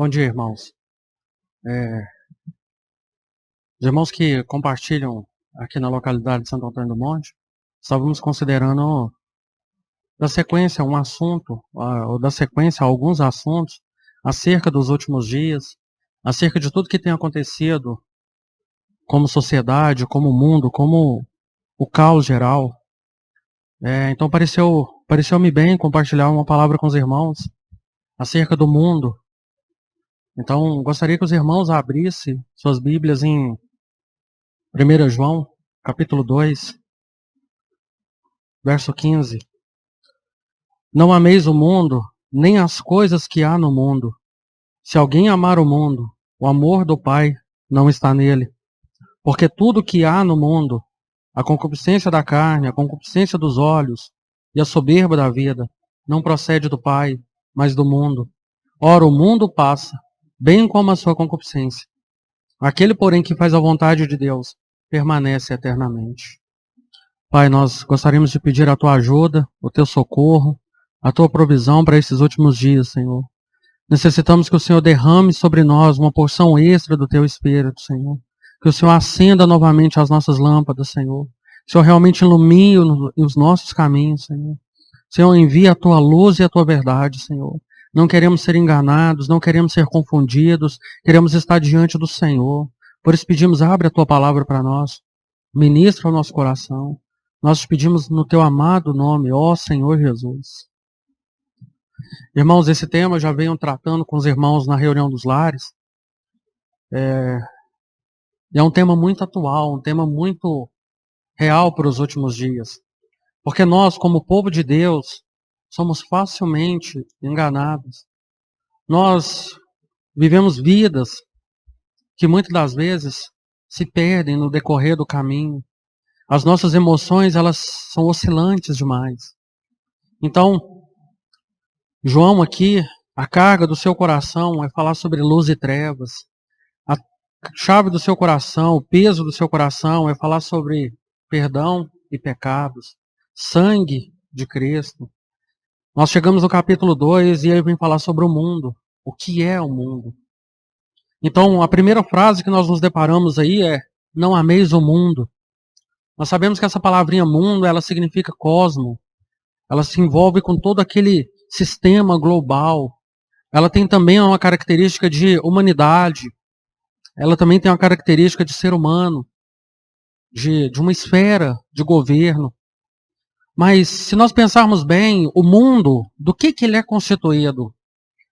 Bom dia, irmãos. Os irmãos que compartilham aqui na localidade de Santo Antônio do Monte, estávamos considerando da sequência um assunto, ou da sequência alguns assuntos acerca dos últimos dias, acerca de tudo que tem acontecido como sociedade, como mundo, como o caos geral. Então pareceu-me bem compartilhar uma palavra com os irmãos acerca do mundo. Então gostaria que os irmãos abrissem suas Bíblias em 1 João, capítulo 2, verso 15. Não ameis o mundo, nem as coisas que há no mundo. Se alguém amar o mundo, o amor do Pai não está nele. Porque tudo que há no mundo, a concupiscência da carne, a concupiscência dos olhos e a soberba da vida, não procede do Pai, mas do mundo. Ora, o mundo passa, bem como a sua concupiscência. Aquele, porém, que faz a vontade de Deus, permanece eternamente. Pai, nós gostaríamos de pedir a Tua ajuda, o Teu socorro, a Tua provisão para esses últimos dias, Senhor. Necessitamos que o Senhor derrame sobre nós uma porção extra do Teu Espírito, Senhor. Que o Senhor acenda novamente as nossas lâmpadas, Senhor. Que o Senhor realmente ilumine os nossos caminhos, Senhor. Senhor, envia a Tua luz e a Tua verdade, Senhor. Não queremos ser enganados, não queremos ser confundidos, queremos estar diante do Senhor. Por isso pedimos, abre a Tua palavra para nós. Ministra o nosso coração. Nós te pedimos no Teu amado nome, ó Senhor Jesus. Irmãos, esse tema eu já venho tratando com os irmãos na reunião dos lares. É um tema muito atual, um tema muito real para os últimos dias. Porque nós, como povo de Deus, somos facilmente enganados. Nós vivemos vidas que muitas das vezes se perdem no decorrer do caminho. As nossas emoções, elas são oscilantes demais. Então, João aqui, a carga do seu coração é falar sobre luz e trevas. A chave do seu coração, o peso do seu coração é falar sobre perdão e pecados. Sangue de Cristo. Nós chegamos no capítulo 2 e ele vem falar sobre o mundo. O que é o mundo? Então, a primeira frase que nós nos deparamos aí é: não ameis o mundo. Nós sabemos que essa palavrinha mundo, ela significa cosmo. Ela se envolve com todo aquele sistema global. Ela tem também uma característica de humanidade. Ela também tem uma característica de ser humano, de uma esfera de governo. Mas se nós pensarmos bem, o mundo, do que ele é constituído?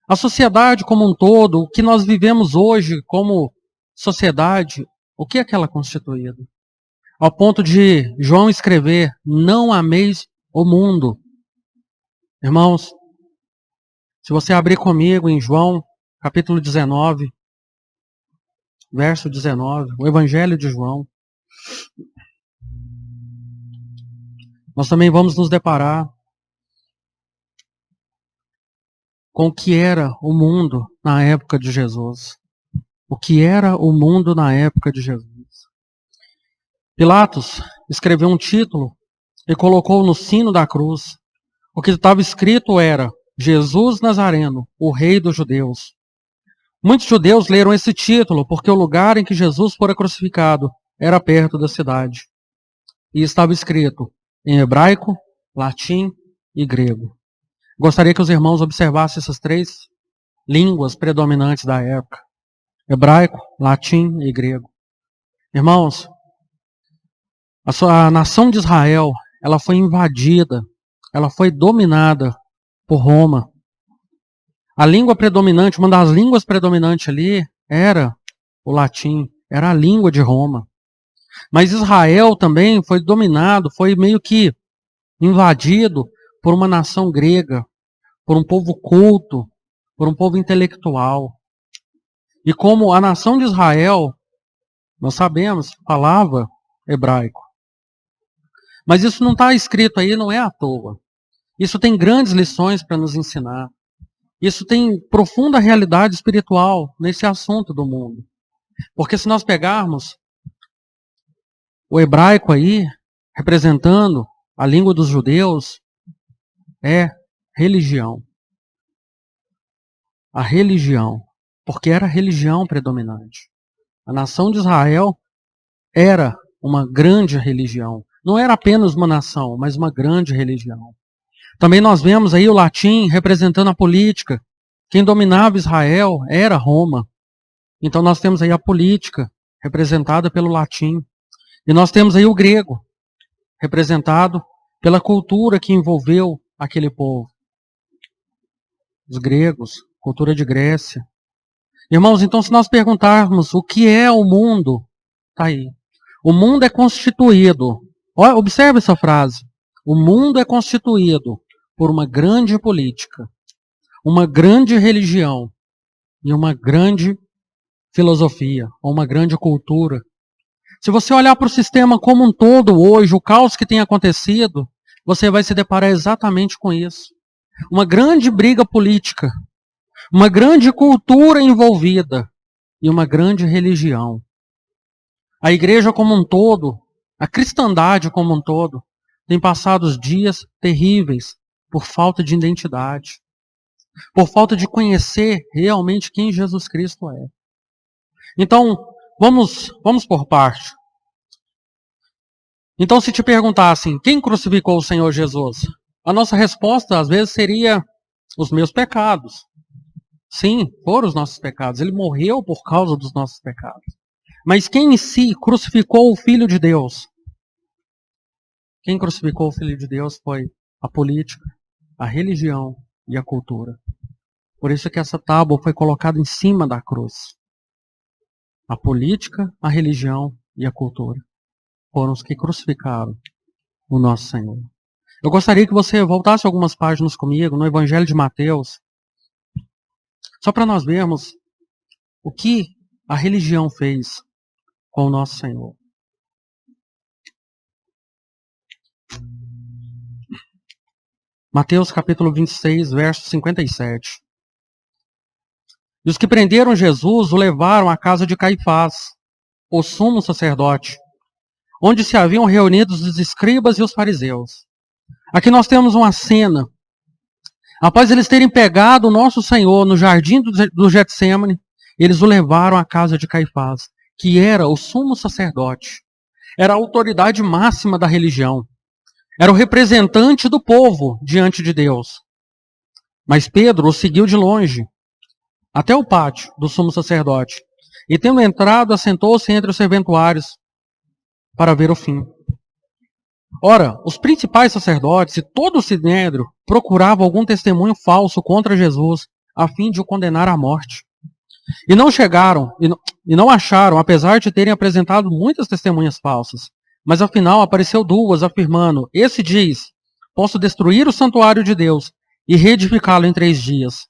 A sociedade como um todo, o que nós vivemos hoje como sociedade, o que é que ela é constituída? Ao ponto de João escrever: não ameis o mundo. Irmãos, se você abrir comigo em João, capítulo 19, verso 19, o Evangelho de João, nós também vamos nos deparar com o que era o mundo na época de Jesus. O que era o mundo na época de Jesus. Pilatos escreveu um título e colocou no sino da cruz. O que estava escrito era: Jesus Nazareno, o Rei dos Judeus. Muitos judeus leram esse título porque o lugar em que Jesus fora crucificado era perto da cidade. E estava escrito em hebraico, latim e grego. Gostaria que os irmãos observassem essas três línguas predominantes da época: hebraico, latim e grego. Irmãos, a nação de Israel, ela foi invadida, ela foi dominada por Roma. A língua predominante, uma das línguas predominantes ali, era o latim, era a língua de Roma. Mas Israel também foi dominado, foi meio que invadido por uma nação grega, por um povo culto, por um povo intelectual. E como a nação de Israel, nós sabemos, falava hebraico. Mas isso não está escrito aí, não é à toa. Isso tem grandes lições para nos ensinar. Isso tem profunda realidade espiritual nesse assunto do mundo. Porque se nós pegarmos o hebraico aí, representando a língua dos judeus, é religião. A religião. porque era a religião predominante. A nação de Israel era uma grande religião. Não era apenas uma nação, mas uma grande religião. Também nós vemos aí o latim representando a política. Quem dominava Israel era Roma. Então nós temos aí a política representada pelo latim. E nós temos aí o grego, representado pela cultura que envolveu aquele povo. Os gregos, cultura de Grécia. Irmãos, então se nós perguntarmos o que é o mundo, está aí. O mundo é constituído, observe essa frase, o mundo é constituído por uma grande política, uma grande religião e uma grande filosofia, ou uma grande cultura. Se você olhar para o sistema como um todo hoje, o caos que tem acontecido, você vai se deparar exatamente com isso. Uma grande briga política, uma grande cultura envolvida e uma grande religião. A igreja como um todo, a cristandade como um todo, tem passado os dias terríveis por falta de identidade, por falta de conhecer realmente quem Jesus Cristo é. Então, vamos por parte. Então, se te perguntassem, quem crucificou o Senhor Jesus? A nossa resposta, às vezes, seria os meus pecados. Sim, foram os nossos pecados. Ele morreu por causa dos nossos pecados. Mas quem em si crucificou o Filho de Deus? Quem crucificou o Filho de Deus foi a política, a religião e a cultura. Por isso que essa tábua foi colocada em cima da cruz. A política, a religião e a cultura foram os que crucificaram o nosso Senhor. Eu gostaria que você voltasse algumas páginas comigo no Evangelho de Mateus, só para nós vermos o que a religião fez com o nosso Senhor. Mateus capítulo 26, verso 57. E os que prenderam Jesus o levaram à casa de Caifás, o sumo sacerdote, onde se haviam reunidos os escribas e os fariseus. Aqui nós temos uma cena. Após eles terem pegado o nosso Senhor no jardim do Getsêmani, eles o levaram à casa de Caifás, que era o sumo sacerdote. Era a autoridade máxima da religião. Era o representante do povo diante de Deus. Mas Pedro o seguiu de longe, até o pátio do sumo sacerdote. E tendo entrado, assentou-se entre os serventuários para ver o fim. Ora, os principais sacerdotes e todo o sinédrio procuravam algum testemunho falso contra Jesus, a fim de o condenar à morte. E não chegaram, e não acharam, apesar de terem apresentado muitas testemunhas falsas. Mas afinal apareceu duas, afirmando: esse diz, posso destruir o santuário de Deus e reedificá-lo em 3 dias.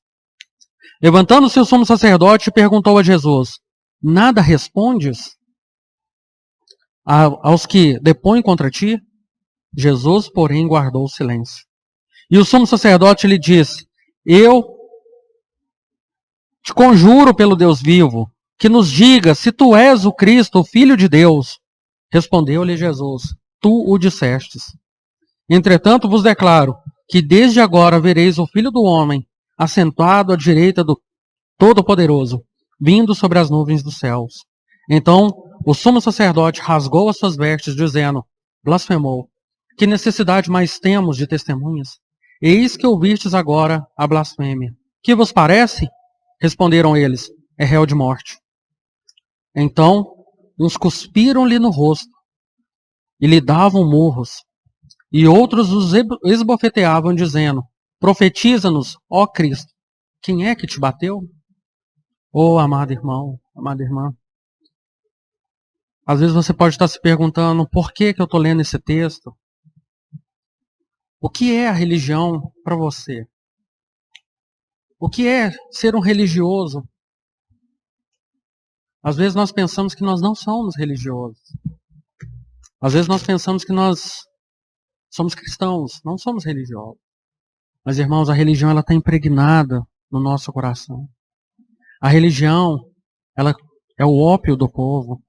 Levantando-se o sumo sacerdote, perguntou a Jesus: nada respondes aos que depõem contra ti? Jesus, porém, guardou silêncio. E o sumo sacerdote lhe disse: eu te conjuro pelo Deus vivo, que nos diga se tu és o Cristo, o Filho de Deus. Respondeu-lhe Jesus: tu o dissestes. Entretanto vos declaro que desde agora vereis o Filho do Homem assentado à direita do Todo-Poderoso, vindo sobre as nuvens dos céus. Então o sumo sacerdote rasgou as suas vestes, dizendo: blasfemou. Que necessidade mais temos de testemunhas? Eis que ouvistes agora a blasfêmia. Que vos parece? Responderam eles: é réu de morte. Então uns cuspiram-lhe no rosto e lhe davam murros, e outros os esbofeteavam, dizendo: profetiza-nos, ó Cristo, quem é que te bateu? Oh, amado irmão, amada irmã, às vezes você pode estar se perguntando: por que eu estou lendo esse texto? O que é a religião para você? O que é ser um religioso? Às vezes nós pensamos que nós não somos religiosos. Às vezes nós pensamos que nós somos cristãos, não somos religiosos. Mas, irmãos, a religião ela está impregnada no nosso coração. A religião, ela é o ópio do povo.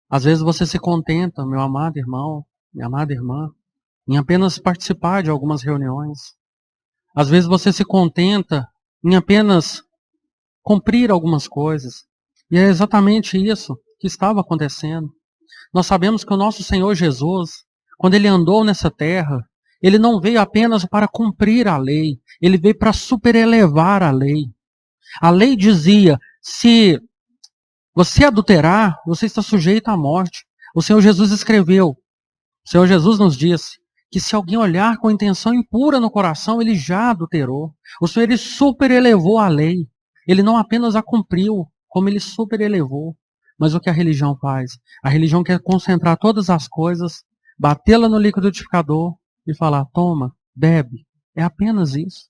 Às vezes você se contenta, meu amado irmão, minha amada irmã, em apenas participar de algumas reuniões. Às vezes você se contenta em apenas cumprir algumas coisas. E é exatamente isso que estava acontecendo. Nós sabemos que o nosso Senhor Jesus, quando ele andou nessa terra, ele não veio apenas para cumprir a lei, ele veio para superelevar a lei. A lei dizia, se você adulterar, você está sujeito à morte. O Senhor Jesus escreveu, o Senhor Jesus nos disse, que se alguém olhar com intenção impura no coração, ele já adulterou. O Senhor, ele superelevou a lei. Ele não apenas a cumpriu, como ele superelevou. Mas o que a religião faz? A religião quer concentrar todas as coisas, batê-la no liquidificador e falar, toma, bebe. É apenas isso.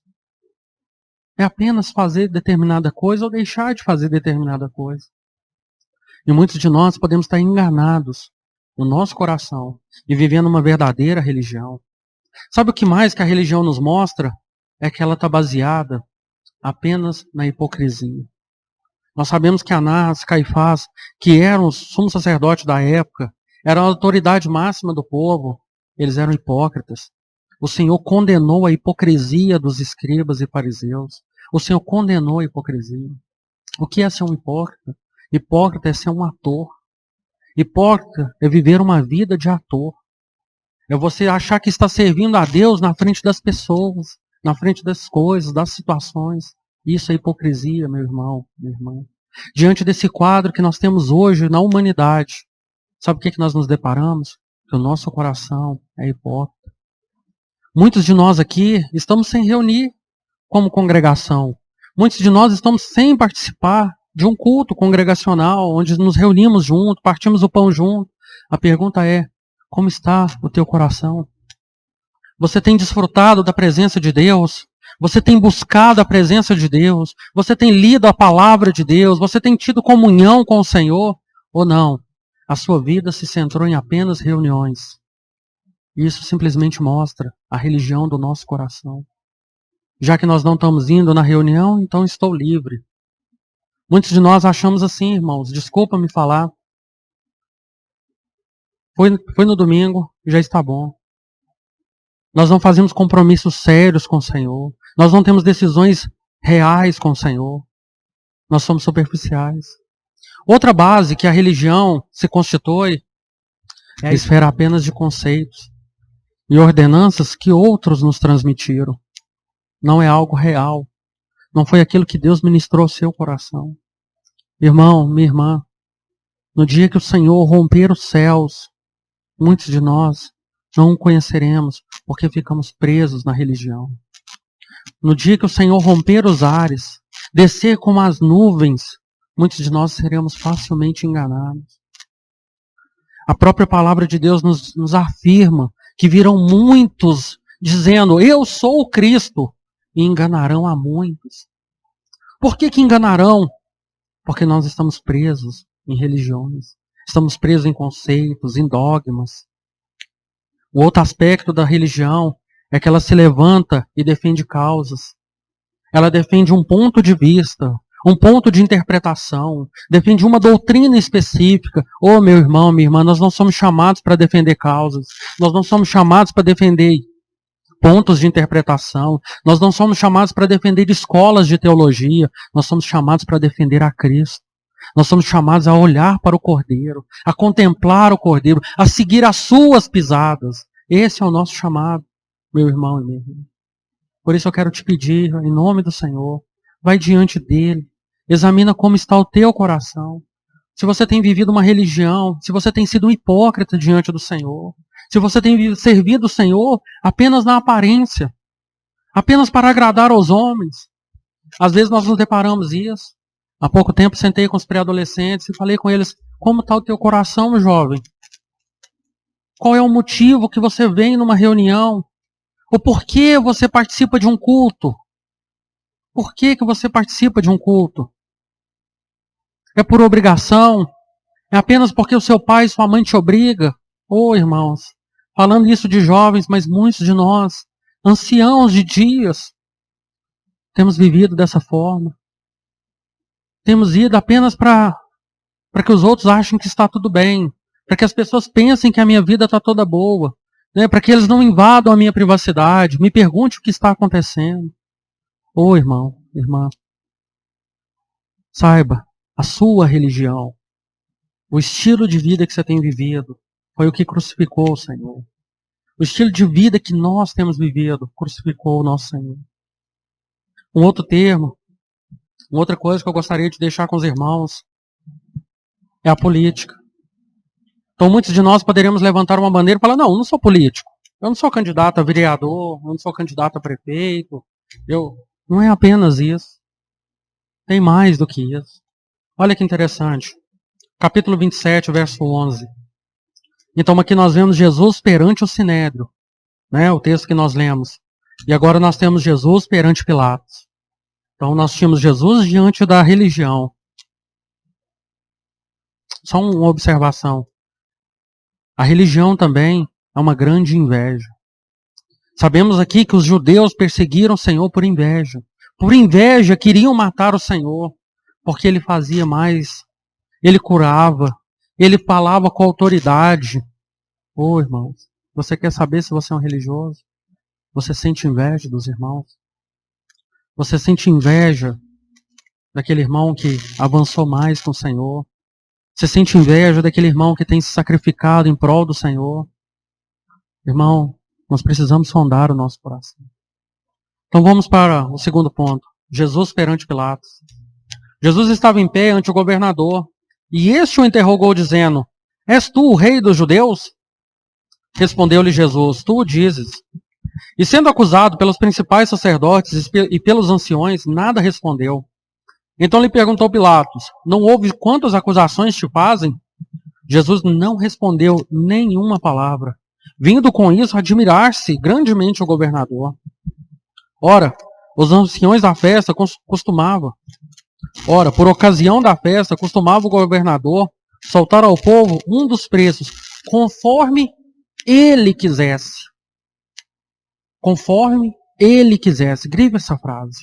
É apenas fazer determinada coisa ou deixar de fazer determinada coisa. E muitos de nós podemos estar enganados no nosso coração e vivendo uma verdadeira religião. Sabe o que mais que a religião nos mostra? É que ela está baseada apenas na hipocrisia. Nós sabemos que Anás, Caifás, que eram os sumos sacerdotes da época, eram a autoridade máxima do povo, eles eram hipócritas. O Senhor condenou a hipocrisia dos escribas e fariseus. O Senhor condenou a hipocrisia. O que é ser um hipócrita? Hipócrita é ser um ator. Hipócrita é viver uma vida de ator. É você achar que está servindo a Deus na frente das pessoas, na frente das coisas, das situações. Isso é hipocrisia, meu irmão, minha irmã. Diante desse quadro que nós temos hoje na humanidade, sabe o que nós nos deparamos? Que o nosso coração é hipócrita. Muitos de nós aqui estamos sem reunir como congregação. Muitos de nós estamos sem participar de um culto congregacional, onde nos reunimos juntos, partimos o pão junto. A pergunta é, como está o teu coração? Você tem desfrutado da presença de Deus? Você tem buscado a presença de Deus? Você tem lido a palavra de Deus? Você tem tido comunhão com o Senhor? Ou não? A sua vida se centrou em apenas reuniões. Isso simplesmente mostra a religião do nosso coração. Já que nós não estamos indo na reunião, então estou livre. Muitos de nós achamos assim, irmãos, desculpa me falar. Foi no domingo, já está bom. Nós não fazemos compromissos sérios com o Senhor. Nós não temos decisões reais com o Senhor. Nós somos superficiais. Outra base que a religião se constitui é a esfera apenas de conceitos e ordenanças que outros nos transmitiram. Não é algo real. Não foi aquilo que Deus ministrou ao seu coração. Irmão, minha irmã, no dia que o Senhor romper os céus, muitos de nós não o conheceremos porque ficamos presos na religião. No dia que o Senhor romper os ares, descer como as nuvens, muitos de nós seremos facilmente enganados. A própria palavra de Deus nos afirma que virão muitos dizendo, eu sou o Cristo, e enganarão a muitos. Por que enganarão? Porque nós estamos presos em religiões, estamos presos em conceitos, em dogmas. O outro aspecto da religião é que ela se levanta e defende causas. Ela defende um ponto de vista, um ponto de interpretação, defende uma doutrina específica. Oh, meu irmão, minha irmã, nós não somos chamados para defender causas. Nós não somos chamados para defender pontos de interpretação. Nós não somos chamados para defender escolas de teologia. Nós somos chamados para defender a Cristo. Nós somos chamados a olhar para o Cordeiro, a contemplar o Cordeiro, a seguir as suas pisadas. Esse é o nosso chamado, meu irmão e minha irmã. Por isso eu quero te pedir, em nome do Senhor, vai diante dele, examina como está o teu coração. Se você tem vivido uma religião, se você tem sido um hipócrita diante do Senhor, se você tem servido o Senhor apenas na aparência, apenas para agradar aos homens. Às vezes nós nos deparamos isso. Há pouco tempo sentei com os pré-adolescentes e falei com eles, como está o teu coração, jovem? Qual é o motivo que você vem numa reunião? O porquê você participa de um culto? Por que você participa de um culto? É por obrigação? É apenas porque o seu pai e sua mãe te obriga? Oh, irmãos, falando isso de jovens, mas muitos de nós, anciãos de dias, temos vivido dessa forma. Temos ido apenas para que os outros achem que está tudo bem, para que as pessoas pensem que a minha vida está toda boa, né? Para que eles não invadam a minha privacidade, me perguntem o que está acontecendo. Ô irmão, irmã, Saiba, a sua religião, o estilo de vida que você tem vivido, foi o que crucificou o Senhor. O estilo de vida que nós temos vivido crucificou o nosso Senhor. Um outro termo, uma outra coisa que eu gostaria de deixar com os irmãos é a política. Então muitos de nós poderíamos levantar uma bandeira e falar, não, eu não sou político. Eu não sou candidato a vereador, eu não sou candidato a prefeito. Não é apenas isso. Tem mais do que isso. Olha que interessante. Capítulo 27, verso 11. Então aqui nós vemos Jesus perante o Sinédrio, né? O texto que nós lemos. E agora nós temos Jesus perante Pilatos. Então nós tínhamos Jesus diante da religião. Só uma observação. A religião também é uma grande inveja. Sabemos aqui que os judeus perseguiram o Senhor por inveja. Por inveja queriam matar o Senhor, porque ele fazia mais, ele curava, ele falava com autoridade. Ô irmãos, você quer saber se você é um religioso? Você sente inveja dos irmãos? Você sente inveja daquele irmão que avançou mais com o Senhor? Você sente inveja daquele irmão que tem se sacrificado em prol do Senhor? Irmão, nós precisamos sondar o nosso coração. Então vamos para o segundo ponto. Jesus perante Pilatos. Jesus estava em pé ante o governador, e este o interrogou dizendo, és tu o rei dos judeus? Respondeu-lhe Jesus, tu o dizes. E sendo acusado pelos principais sacerdotes e pelos anciões, nada respondeu. Então lhe perguntou Pilatos, não ouve quantas acusações te fazem? Jesus não respondeu nenhuma palavra, vindo com isso admirar-se grandemente o governador. Ora, os anciões da festa por ocasião da festa, costumava o governador soltar ao povo um dos preços, conforme ele quisesse. Conforme ele quisesse. Grife essa frase.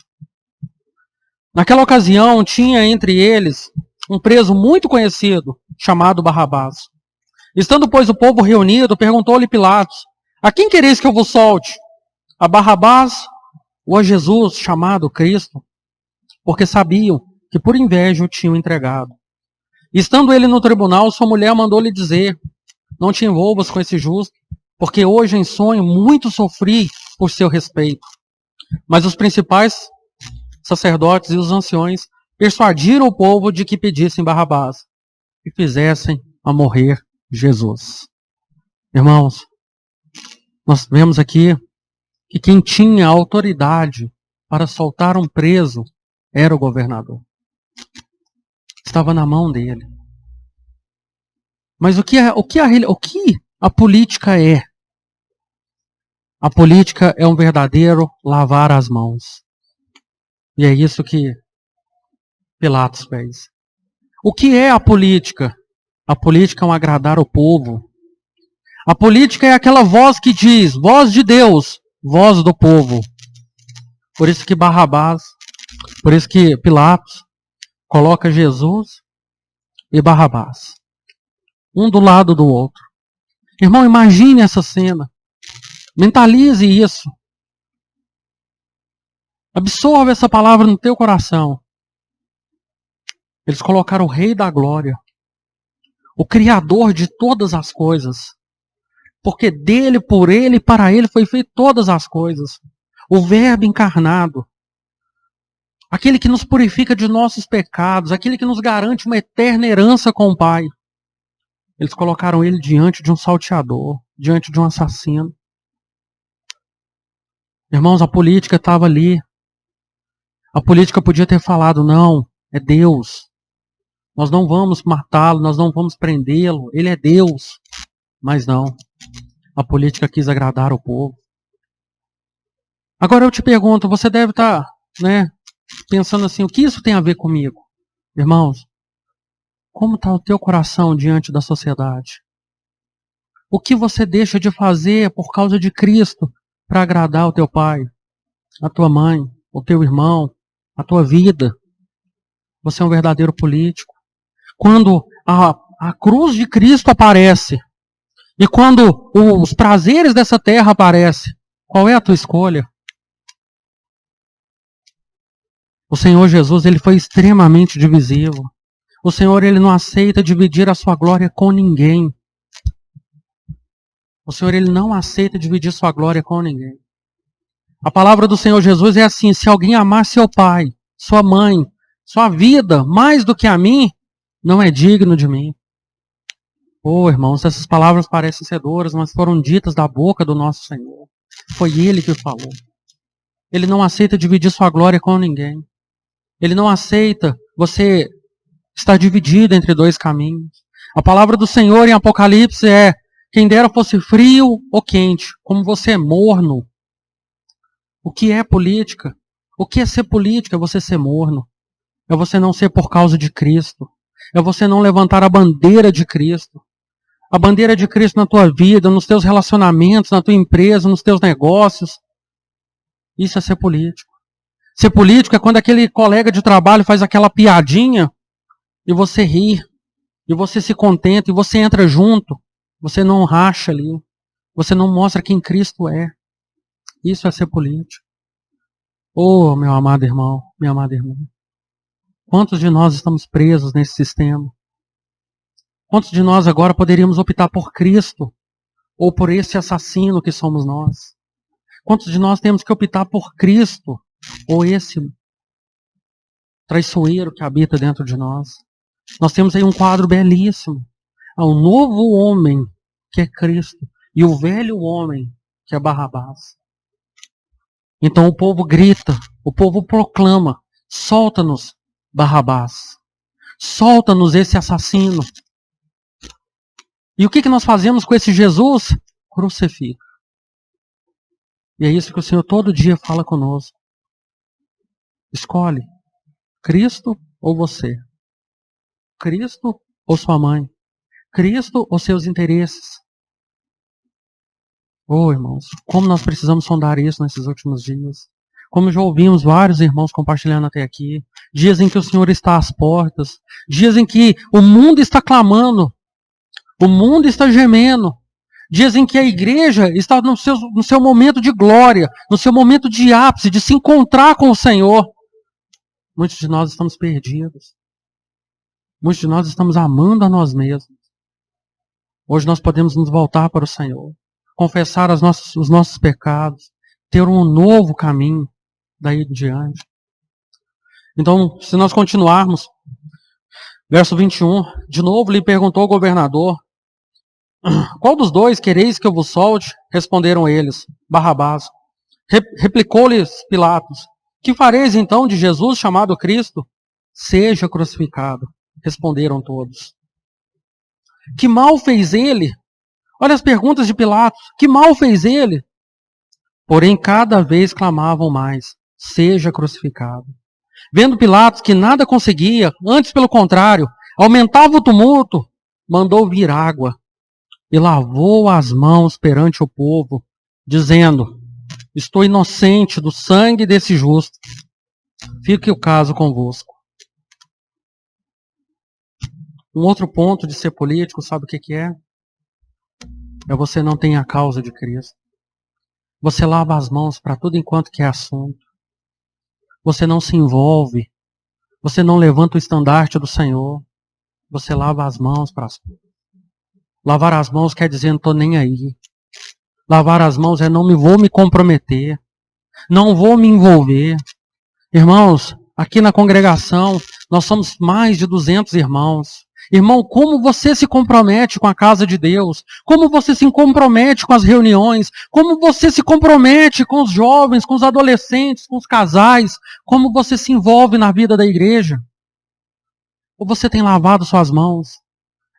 Naquela ocasião, tinha entre eles um preso muito conhecido, chamado Barrabás. Estando, pois, o povo reunido, perguntou-lhe Pilatos, a quem quereis que eu vos solte? A Barrabás ou a Jesus, chamado Cristo? Porque sabiam que por inveja o tinham entregado. Estando ele no tribunal, sua mulher mandou-lhe dizer, não te envolvas com esse justo, porque hoje em sonho muito sofri por seu respeito. Mas os principais sacerdotes e os anciões persuadiram o povo de que pedissem Barrabás e fizessem a morrer Jesus. Irmãos, nós vemos aqui que quem tinha autoridade para soltar um preso era o governador. Estava na mão dele. Mas o que a política é? A política é um verdadeiro lavar as mãos. E é isso que Pilatos fez. O que é a política? A política é um agradar o povo. A política é aquela voz que diz, voz de Deus, voz do povo. Por isso que por isso que Pilatos coloca Jesus e Barrabás, um do lado do outro. Irmão, imagine essa cena. Mentalize isso. Absorva essa palavra no teu coração. Eles colocaram o Rei da Glória, o Criador de todas as coisas. Porque dele, por ele e para ele foi feito todas as coisas. O Verbo encarnado. Aquele que nos purifica de nossos pecados. Aquele que nos garante uma eterna herança com o Pai. Eles colocaram ele diante de um salteador, diante de um assassino. Irmãos, a política estava ali. A política podia ter falado, não, é Deus. Nós não vamos matá-lo, nós não vamos prendê-lo, ele é Deus. Mas não, a política quis agradar o povo. Agora eu te pergunto, você deve estar pensando assim, o que isso tem a ver comigo? Irmãos, como está o teu coração diante da sociedade? O que você deixa de fazer por causa de Cristo para agradar o teu pai, a tua mãe, o teu irmão, a tua vida? Você é um verdadeiro político. Quando a cruz de Cristo aparece e quando os prazeres dessa terra aparecem, qual é a tua escolha? O Senhor Jesus, ele foi extremamente divisivo. O Senhor, ele não aceita dividir a sua glória com ninguém. O Senhor, ele não aceita dividir sua glória com ninguém. A palavra do Senhor Jesus é assim: se alguém amar seu pai, sua mãe, sua vida, mais do que a mim, não é digno de mim. Oh, irmãos, essas palavras parecem ser duras, mas foram ditas da boca do nosso Senhor. Foi Ele que falou. Ele não aceita dividir sua glória com ninguém. Ele não aceita você estar dividido entre dois caminhos. A palavra do Senhor em Apocalipse é: quem dera fosse frio ou quente, como você é morno. O que é política? O que é ser política? É você ser morno. É você não ser por causa de Cristo. É você não levantar a bandeira de Cristo. A bandeira de Cristo na tua vida, nos teus relacionamentos, na tua empresa, nos teus negócios. Isso é ser político. Ser político é quando aquele colega de trabalho faz aquela piadinha e você ri, e você se contenta, e você entra junto. Você não racha ali. Você não mostra quem Cristo é. Isso é ser político. Oh, meu amado irmão, minha amada irmã. Quantos de nós estamos presos nesse sistema? Quantos de nós agora poderíamos optar por Cristo ou por esse assassino que somos nós? Quantos de nós temos que optar por Cristo ou esse traiçoeiro que habita dentro de nós? Nós temos aí um quadro belíssimo. Há um novo homem que é Cristo e o velho homem que é Barrabás. Então o povo grita, o povo proclama: solta-nos, Barrabás. Solta-nos esse assassino. E o que nós fazemos com esse Jesus? Crucifica. E é isso que o Senhor todo dia fala conosco. Escolhe Cristo ou você. Cristo ou sua mãe. Cristo ou seus interesses. Oh, irmãos, como nós precisamos sondar isso nesses últimos dias. Como já ouvimos vários irmãos compartilhando até aqui. Dias em que o Senhor está às portas. Dias em que o mundo está clamando. O mundo está gemendo. Dias em que a igreja está no seu momento de glória. No seu momento de ápice, de se encontrar com o Senhor. Muitos de nós estamos perdidos. Muitos de nós estamos amando a nós mesmos. Hoje nós podemos nos voltar para o Senhor. Confessar os nossos pecados, ter um novo caminho daí em diante. Então, se nós continuarmos, verso 21, de novo lhe perguntou o governador: qual dos dois quereis que eu vos solte? Responderam eles: Barrabás. Replicou-lhes Pilatos: que fareis então de Jesus chamado Cristo? Seja crucificado. Responderam todos. Que mal fez ele? Olha as perguntas de Pilatos. Que mal fez ele? Porém, cada vez clamavam mais: seja crucificado. Vendo Pilatos que nada conseguia, antes pelo contrário, aumentava o tumulto, mandou vir água e lavou as mãos perante o povo, dizendo: estou inocente do sangue desse justo. Fique o caso convosco. Um outro ponto de ser político, sabe o que é? É você não ter a causa de Cristo. Você lava as mãos para tudo enquanto que é assunto. Você não se envolve. Você não levanta o estandarte do Senhor. Você lava as mãos para as coisas. Lavar as mãos quer dizer não estou nem aí. Lavar as mãos é não vou me comprometer. Não vou me envolver. Irmãos, aqui na congregação, nós somos mais de 200 irmãos. Irmão, como você se compromete com a casa de Deus? Como você se compromete com as reuniões? Como você se compromete com os jovens, com os adolescentes, com os casais? Como você se envolve na vida da igreja? Ou você tem lavado suas mãos?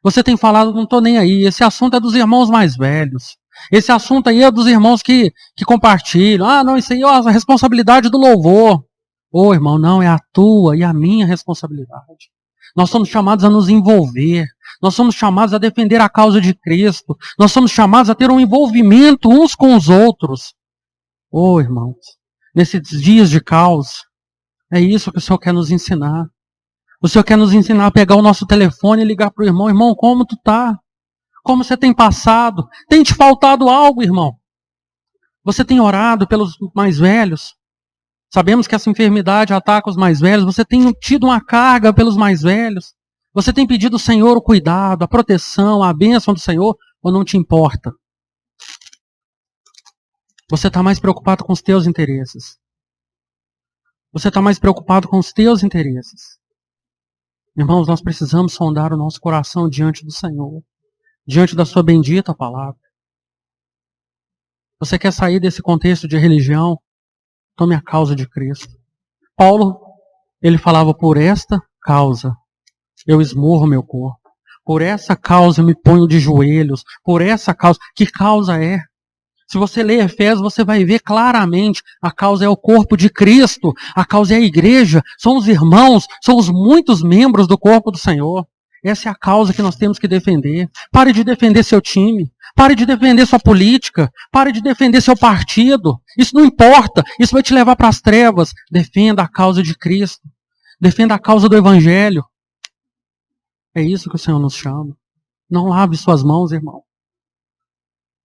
Você tem falado, não estou nem aí. Esse assunto é dos irmãos mais velhos. Esse assunto aí é dos irmãos que compartilham. Ah, não, isso aí é a responsabilidade do louvor. Ô, irmão, não, é a tua e a minha responsabilidade. Nós somos chamados a nos envolver. Nós somos chamados a defender a causa de Cristo. Nós somos chamados a ter um envolvimento uns com os outros. Ô, irmãos, nesses dias de caos, é isso que o Senhor quer nos ensinar. O Senhor quer nos ensinar a pegar o nosso telefone e ligar para o irmão. Irmão, como tu tá? Como você tem passado? Tem te faltado algo, irmão? Você tem orado pelos mais velhos? Sabemos que essa enfermidade ataca os mais velhos. Você tem tido uma carga pelos mais velhos? Você tem pedido ao Senhor o cuidado, a proteção, a bênção do Senhor, ou não te importa? Você está mais preocupado com os teus interesses. Você está mais preocupado com os teus interesses. Irmãos, nós precisamos sondar o nosso coração diante do Senhor, diante da sua bendita palavra. Você quer sair desse contexto de religião? Tome a causa de Cristo. Paulo, ele falava, por esta causa eu esmurro meu corpo. Por essa causa eu me ponho de joelhos. Por essa causa. Que causa é? Se você ler Efésios, você vai ver claramente. A causa é o corpo de Cristo. A causa é a igreja. São os irmãos. São os muitos membros do corpo do Senhor. Essa é a causa que nós temos que defender. Pare de defender seu time. Pare de defender sua política. Pare de defender seu partido. Isso não importa. Isso vai te levar para as trevas. Defenda a causa de Cristo. Defenda a causa do Evangelho. É isso que o Senhor nos chama. Não lave suas mãos, irmão.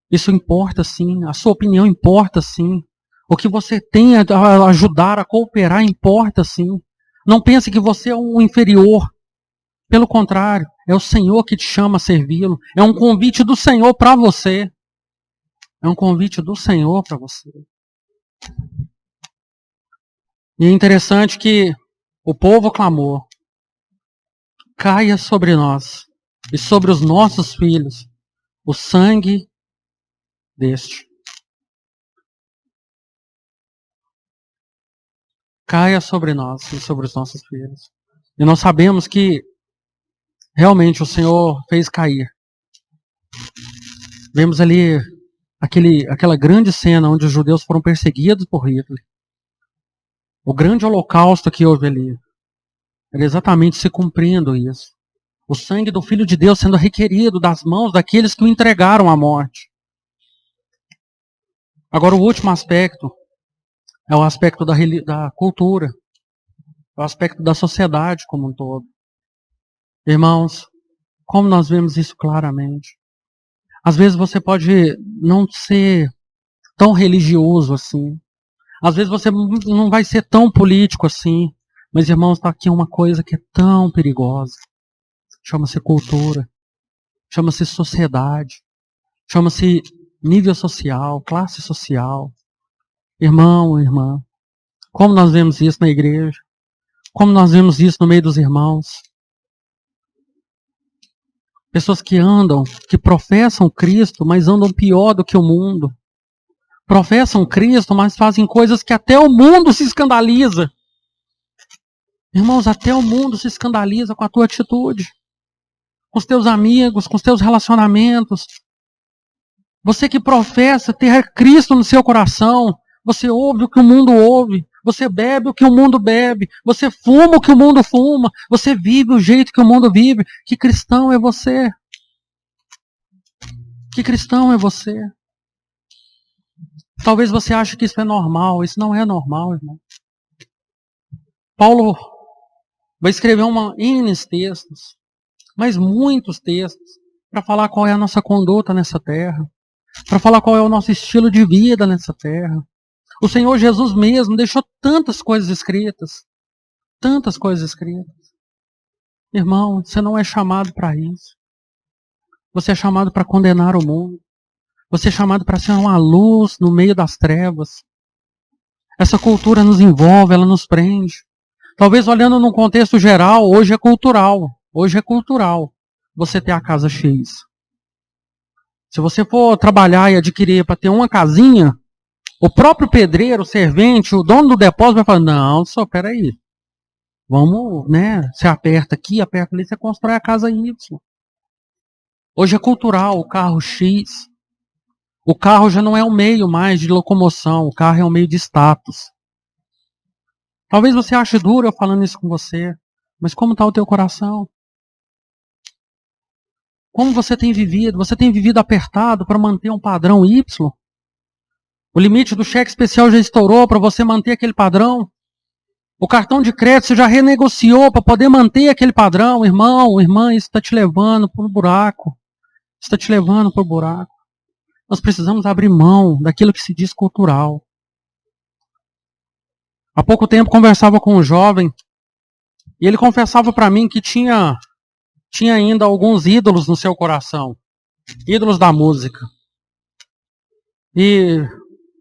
Isso importa sim. A sua opinião importa sim. O que você tem a ajudar, a cooperar, importa sim. Não pense que você é um inferior. Pelo contrário, é o Senhor que te chama a servi-lo. É um convite do Senhor para você. É um convite do Senhor para você. E é interessante que o povo clamou: caia sobre nós e sobre os nossos filhos o sangue deste. Caia sobre nós e sobre os nossos filhos. E nós sabemos que realmente o Senhor fez cair. Vemos ali aquela grande cena onde os judeus foram perseguidos por Hitler. O grande holocausto que houve ali. Era exatamente se cumprindo isso. O sangue do Filho de Deus sendo requerido das mãos daqueles que o entregaram à morte. Agora o último aspecto é o aspecto da cultura. É o aspecto da sociedade como um todo. Irmãos, como nós vemos isso claramente. Às vezes você pode não ser tão religioso assim. Às vezes você não vai ser tão político assim. Mas, irmãos, está aqui uma coisa que é tão perigosa. Chama-se cultura. Chama-se sociedade. Chama-se nível social, classe social. Irmão, irmã. Como nós vemos isso na igreja. Como nós vemos isso no meio dos irmãos. Pessoas que andam, que professam Cristo, mas andam pior do que o mundo. Professam Cristo, mas fazem coisas que até o mundo se escandaliza. Irmãos, até o mundo se escandaliza com a tua atitude. Com os teus amigos, com os teus relacionamentos. Você que professa ter Cristo no seu coração, você ouve o que o mundo ouve. Você bebe o que o mundo bebe. Você fuma o que o mundo fuma. Você vive o jeito que o mundo vive. Que cristão é você? Que cristão é você? Talvez você ache que isso é normal. Isso não é normal, irmão. Paulo vai escrever N textos, mas muitos textos, para falar qual é a nossa conduta nessa terra. Para falar qual é o nosso estilo de vida nessa terra. O Senhor Jesus mesmo deixou tantas coisas escritas. Tantas coisas escritas. Irmão, você não é chamado para isso. Você é chamado para condenar o mundo. Você é chamado para ser uma luz no meio das trevas. Essa cultura nos envolve, ela nos prende. Talvez olhando num contexto geral, hoje é cultural. Hoje é cultural você ter a casa X. Se você for trabalhar e adquirir para ter uma casinha, o próprio pedreiro, o servente, o dono do depósito vai falar, não, só peraí. Vamos, né? Você aperta aqui, aperta ali, você constrói a casa Y. Hoje é cultural, o carro X. O carro já não é um meio mais de locomoção, o carro é um meio de status. Talvez você ache duro eu falando isso com você, mas como está o teu coração? Como você tem vivido? Você tem vivido apertado para manter um padrão Y? O limite do cheque especial já estourou para você manter aquele padrão? O cartão de crédito você já renegociou para poder manter aquele padrão? Irmão, irmã, isso está te levando para o buraco. Isso está te levando para o buraco. Nós precisamos abrir mão daquilo que se diz cultural. Há pouco tempo conversava com um jovem e ele confessava para mim que tinha ainda alguns ídolos no seu coração, ídolos da música. E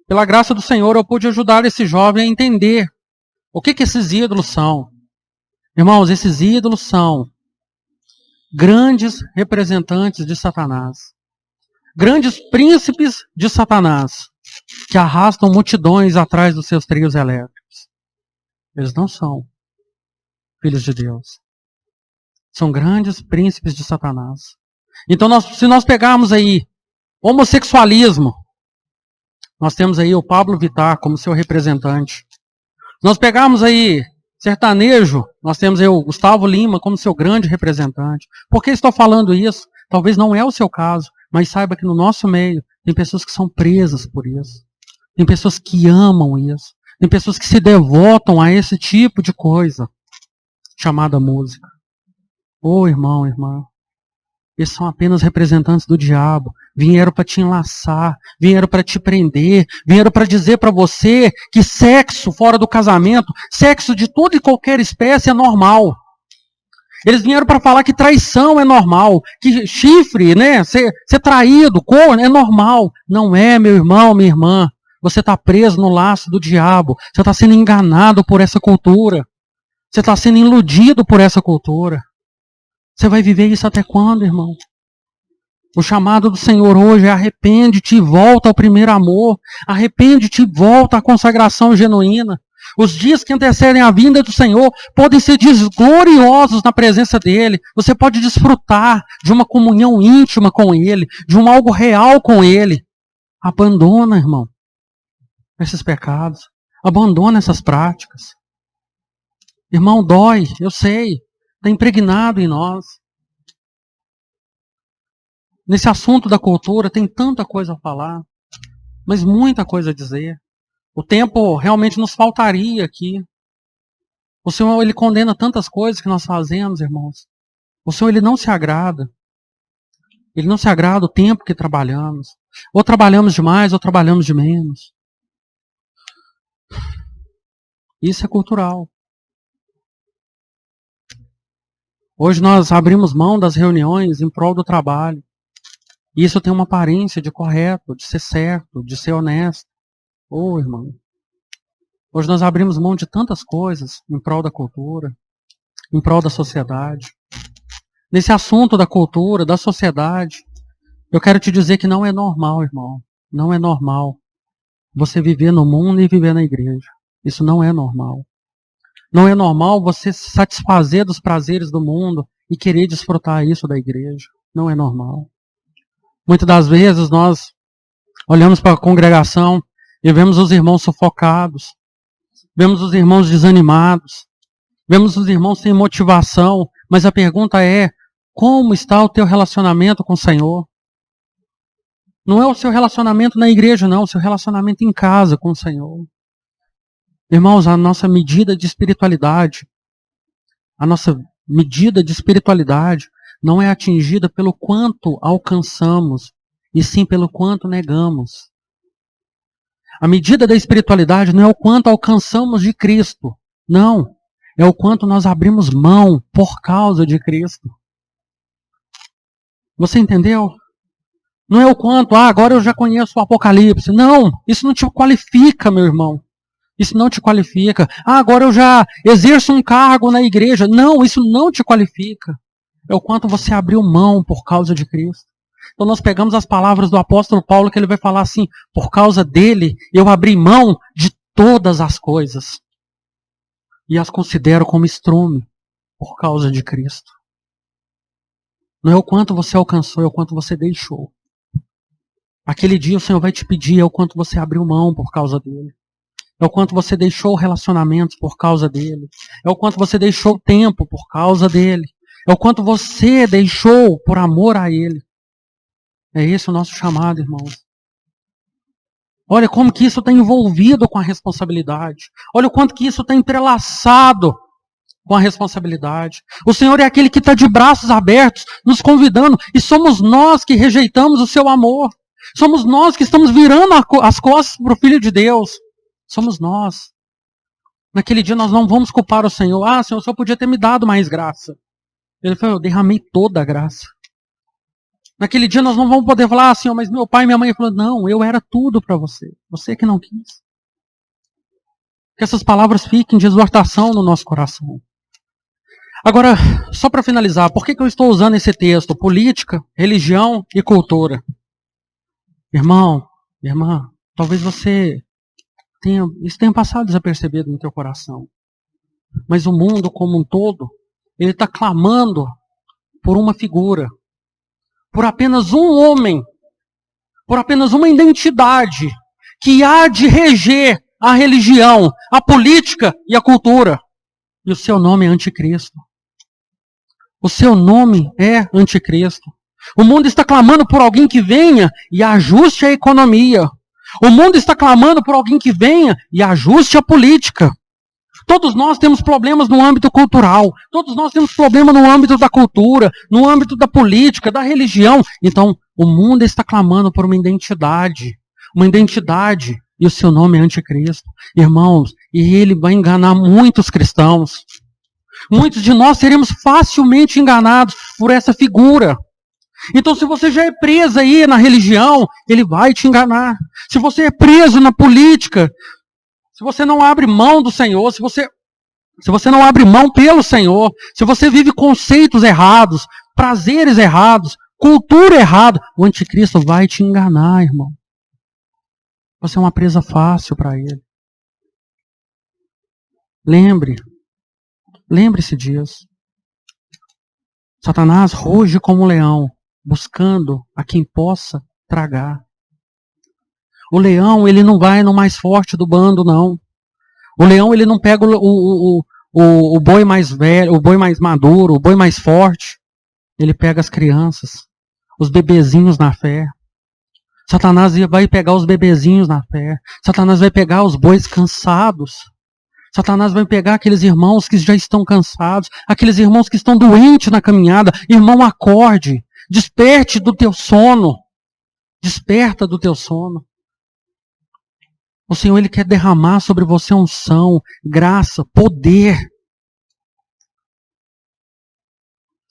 pela graça do Senhor eu pude ajudar esse jovem a entender o que esses ídolos são. Irmãos, esses ídolos são grandes representantes de Satanás, grandes príncipes de Satanás, que arrastam multidões atrás dos seus trios elétricos. Eles não são filhos de Deus. São grandes príncipes de Satanás. Então, se nós pegarmos aí homossexualismo, nós temos aí o Pablo Vittar como seu representante. Se nós pegarmos aí sertanejo, nós temos aí o Gustavo Lima como seu grande representante. Por que estou falando isso? Talvez não é o seu caso, mas saiba que no nosso meio tem pessoas que são presas por isso. Tem pessoas que amam isso. Tem pessoas que se devotam a esse tipo de coisa chamada música. Ô irmão, irmã, eles são apenas representantes do diabo. Vieram para te enlaçar, vieram para te prender, vieram para dizer para você que sexo fora do casamento, sexo de toda e qualquer espécie é normal. Eles vieram para falar que traição é normal, que chifre, né, ser traído, corno é normal. Não é, meu irmão, minha irmã. Você está preso no laço do diabo. Você está sendo enganado por essa cultura. Você está sendo iludido por essa cultura. Você vai viver isso até quando, irmão? O chamado do Senhor hoje é arrepende-te e volta ao primeiro amor. Arrepende-te e volta à consagração genuína. Os dias que antecedem a vinda do Senhor podem ser dias gloriosos na presença dEle. Você pode desfrutar de uma comunhão íntima com Ele, de um algo real com Ele. Abandona, irmão, esses pecados. Abandona essas práticas. Irmão, dói, eu sei. Está impregnado em nós. Nesse assunto da cultura tem tanta coisa a falar, mas muita coisa a dizer. O tempo realmente nos faltaria aqui. O Senhor, Ele condena tantas coisas que nós fazemos, irmãos. O Senhor, Ele não se agrada. Ele não se agrada o tempo que trabalhamos. Ou trabalhamos demais, ou trabalhamos de menos. Isso é cultural. Hoje nós abrimos mão das reuniões em prol do trabalho. Isso tem uma aparência de correto, de ser certo, de ser honesto. Ô, irmão. Hoje nós abrimos mão de tantas coisas em prol da cultura, em prol da sociedade. Nesse assunto da cultura, da sociedade, eu quero te dizer que não é normal, irmão. Não é normal você viver no mundo e viver na igreja. Isso não é normal. Não é normal você se satisfazer dos prazeres do mundo e querer desfrutar isso da igreja. Não é normal. Muitas das vezes nós olhamos para a congregação e vemos os irmãos sufocados, vemos os irmãos desanimados, vemos os irmãos sem motivação, mas a pergunta é, como está o teu relacionamento com o Senhor? Não é o seu relacionamento na igreja, não, o seu relacionamento em casa com o Senhor. Irmãos, a nossa medida de espiritualidade, não é atingida pelo quanto alcançamos, e sim pelo quanto negamos. A medida da espiritualidade não é o quanto alcançamos de Cristo, não. É o quanto nós abrimos mão por causa de Cristo. Você entendeu? Não é o quanto, agora eu já conheço o Apocalipse. Não, isso não te qualifica, meu irmão. Isso não te qualifica. Agora eu já exerço um cargo na igreja. Não, isso não te qualifica. É o quanto você abriu mão por causa de Cristo. Então nós pegamos as palavras do apóstolo Paulo, que ele vai falar assim, por causa dele, eu abri mão de todas as coisas. E as considero como estrume por causa de Cristo. Não é o quanto você alcançou, é o quanto você deixou. Aquele dia o Senhor vai te pedir, é o quanto você abriu mão por causa dele. É o quanto você deixou relacionamentos por causa dele. É o quanto você deixou tempo por causa dele. É o quanto você deixou por amor a ele. É esse o nosso chamado, irmãos. Olha como que isso está envolvido com a responsabilidade. Olha o quanto que isso está entrelaçado com a responsabilidade. O Senhor é aquele que está de braços abertos, nos convidando. E somos nós que rejeitamos o seu amor. Somos nós que estamos virando as costas para o Filho de Deus. Somos nós. Naquele dia nós não vamos culpar o Senhor. Ah, Senhor, o Senhor podia ter me dado mais graça. Ele falou, eu derramei toda a graça. Naquele dia nós não vamos poder falar, ah, Senhor, mas meu pai e minha mãe falaram, não, eu era tudo para você. Você que não quis. Que essas palavras fiquem de exortação no nosso coração. Agora, só para finalizar, por que eu estou usando esse texto? Política, religião e cultura. Irmão, irmã, talvez isso tenha passado desapercebido no teu coração. Mas o mundo como um todo, ele está clamando por uma figura, por apenas um homem, por apenas uma identidade que há de reger a religião, a política e a cultura. E o seu nome é Anticristo. O seu nome é Anticristo. O mundo está clamando por alguém que venha e ajuste a economia. O mundo está clamando por alguém que venha e ajuste a política. Todos nós temos problemas no âmbito cultural. Todos nós temos problemas no âmbito da cultura, no âmbito da política, da religião. Então, o mundo está clamando por uma identidade. Uma identidade. E o seu nome é Anticristo. Irmãos, e ele vai enganar muitos cristãos. Muitos de nós seremos facilmente enganados por essa figura. Então, se você já é preso aí na religião, ele vai te enganar. Se você é preso na política, se você não abre mão do Senhor, se você não abre mão pelo Senhor, se você vive conceitos errados, prazeres errados, cultura errada, o anticristo vai te enganar, irmão. Você é uma presa fácil para ele. Lembre-se disso. Satanás ruge como um leão, buscando a quem possa tragar. O leão, ele não vai no mais forte do bando, não. O leão, ele não pega o boi mais velho, o boi mais maduro, o boi mais forte. Ele pega as crianças, os bebezinhos na fé. Satanás vai pegar os bebezinhos na fé. Satanás vai pegar os bois cansados. Satanás vai pegar aqueles irmãos que já estão cansados, aqueles irmãos que estão doentes na caminhada. Irmão, acorde, desperte do teu sono. Desperta do teu sono. O Senhor, Ele quer derramar sobre você unção, graça, poder.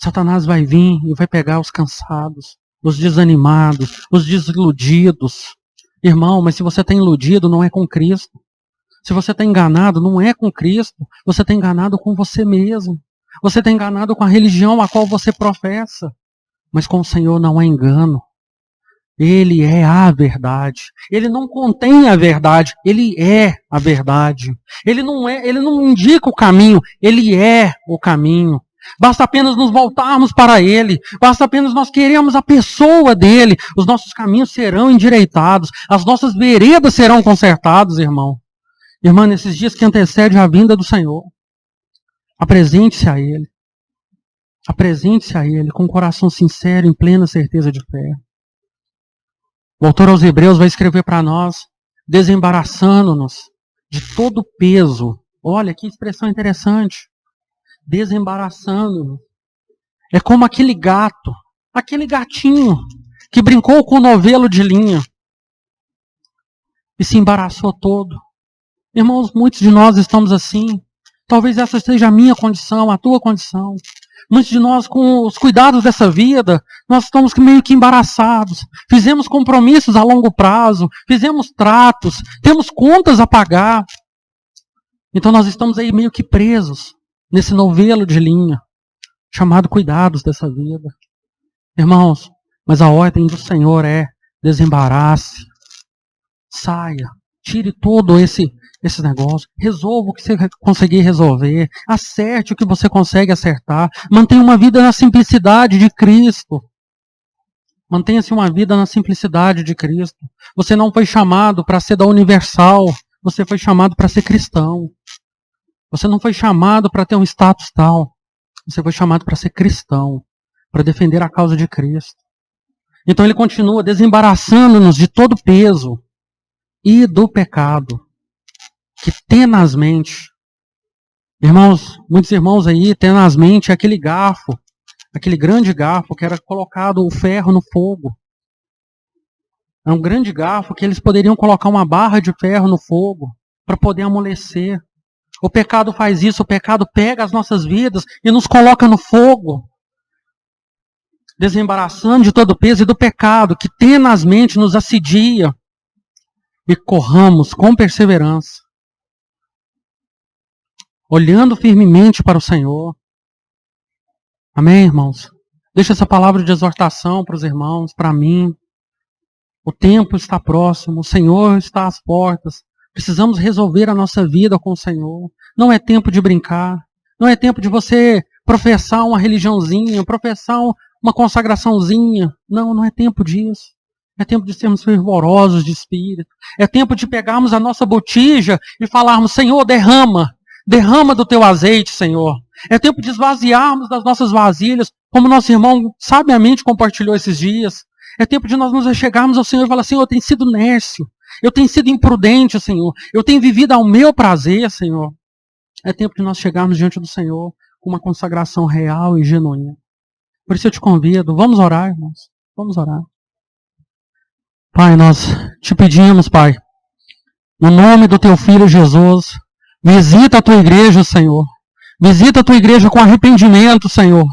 Satanás vai vir e vai pegar os cansados, os desanimados, os desiludidos. Irmão, mas se você está iludido, não é com Cristo. Se você está enganado, não é com Cristo. Você está enganado com você mesmo. Você está enganado com a religião a qual você professa. Mas com o Senhor não há engano. Ele é a verdade. Ele não contém a verdade. Ele é a verdade. Ele não indica o caminho. Ele é o caminho. Basta apenas nos voltarmos para Ele. Basta apenas nós queremos a pessoa dEle. Os nossos caminhos serão endireitados. As nossas veredas serão consertadas, irmão. Irmã, nesses dias que antecedem a vinda do Senhor, apresente-se a Ele. Apresente-se a Ele com um coração sincero, em plena certeza de fé. O autor aos Hebreus vai escrever para nós, desembaraçando-nos de todo o peso. Olha que expressão interessante. Desembaraçando-nos. É como aquele gato, aquele gatinho que brincou com o novelo de linha e se embaraçou todo. Irmãos, muitos de nós estamos assim. Talvez essa seja a minha condição, a tua condição. Muitos de nós, com os cuidados dessa vida, nós estamos meio que embaraçados. Fizemos compromissos a longo prazo, fizemos tratos, temos contas a pagar. Então nós estamos aí meio que presos nesse novelo de linha, chamado cuidados dessa vida. Irmãos, mas a ordem do Senhor é desembarace, saia, tire todo esse negócio, resolva o que você conseguir resolver, acerte o que você consegue acertar, mantenha uma vida na simplicidade de Cristo. Mantenha-se uma vida na simplicidade de Cristo. Você não foi chamado para ser da Universal, você foi chamado para ser cristão. Você não foi chamado para ter um status tal, você foi chamado para ser cristão, para defender a causa de Cristo. Então ele continua desembaraçando-nos de todo peso e do pecado, que tenazmente, irmãos, muitos irmãos aí, tenazmente, aquele garfo, aquele grande garfo que era colocado o ferro no fogo. É um grande garfo que eles poderiam colocar uma barra de ferro no fogo para poder amolecer. O pecado faz isso, o pecado pega as nossas vidas e nos coloca no fogo, desembaraçando de todo o peso e do pecado que tenazmente nos assedia, e corramos com perseverança, olhando firmemente para o Senhor. Amém, irmãos? Deixa essa palavra de exortação para os irmãos, para mim. O tempo está próximo, o Senhor está às portas. Precisamos resolver a nossa vida com o Senhor. Não é tempo de brincar. Não é tempo de você professar uma religiãozinha, professar uma consagraçãozinha. Não, não é tempo disso. É tempo de sermos fervorosos de espírito. É tempo de pegarmos a nossa botija e falarmos: Senhor, derrama. Derrama do teu azeite, Senhor. É tempo de esvaziarmos das nossas vasilhas, como nosso irmão sabiamente compartilhou esses dias. É tempo de nós nos achegarmos ao Senhor e falar: Senhor, eu tenho sido nércio. Eu tenho sido imprudente, Senhor. Eu tenho vivido ao meu prazer, Senhor. É tempo de nós chegarmos diante do Senhor com uma consagração real e genuína. Por isso eu te convido, vamos orar, irmãos. Vamos orar. Pai, nós te pedimos, Pai, no nome do teu Filho Jesus, visita a tua igreja, Senhor. Visita a tua igreja com arrependimento, Senhor.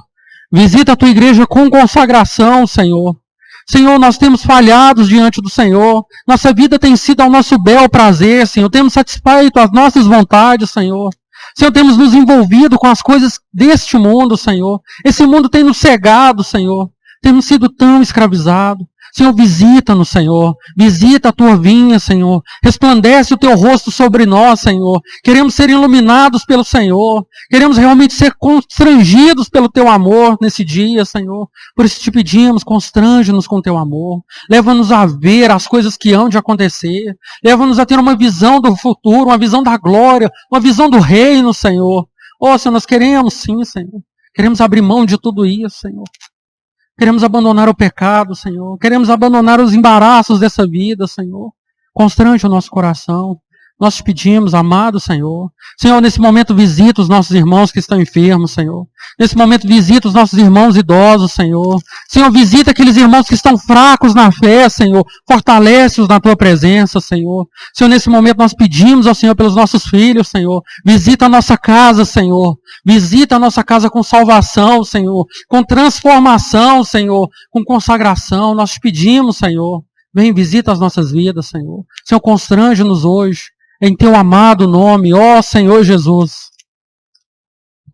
Visita a tua igreja com consagração, Senhor. Senhor, nós temos falhado diante do Senhor. Nossa vida tem sido ao nosso bel prazer, Senhor. Temos satisfeito as nossas vontades, Senhor. Senhor, temos nos envolvido com as coisas deste mundo, Senhor. Esse mundo tem nos cegado, Senhor. Temos sido tão escravizados. Senhor, visita-nos, Senhor. Visita a tua vinha, Senhor. Resplandece o teu rosto sobre nós, Senhor. Queremos ser iluminados pelo Senhor. Queremos realmente ser constrangidos pelo teu amor nesse dia, Senhor. Por isso te pedimos, constrange-nos com o teu amor. Leva-nos a ver as coisas que hão de acontecer. Leva-nos a ter uma visão do futuro, uma visão da glória, uma visão do reino, Senhor. Oh, Senhor, nós queremos sim, Senhor. Queremos abrir mão de tudo isso, Senhor. Queremos abandonar o pecado, Senhor. Queremos abandonar os embaraços dessa vida, Senhor. Constrange o nosso coração. Nós te pedimos, amado Senhor. Senhor, nesse momento visita os nossos irmãos que estão enfermos, Senhor. Nesse momento visita os nossos irmãos idosos, Senhor. Senhor, visita aqueles irmãos que estão fracos na fé, Senhor. Fortalece-os na tua presença, Senhor. Senhor, nesse momento nós pedimos ao Senhor pelos nossos filhos, Senhor. Visita a nossa casa, Senhor. Visita a nossa casa com salvação, Senhor. Com transformação, Senhor. Com consagração. Nós te pedimos, Senhor. Vem, visita as nossas vidas, Senhor. Senhor, constrange-nos hoje. Em teu amado nome, ó Senhor Jesus.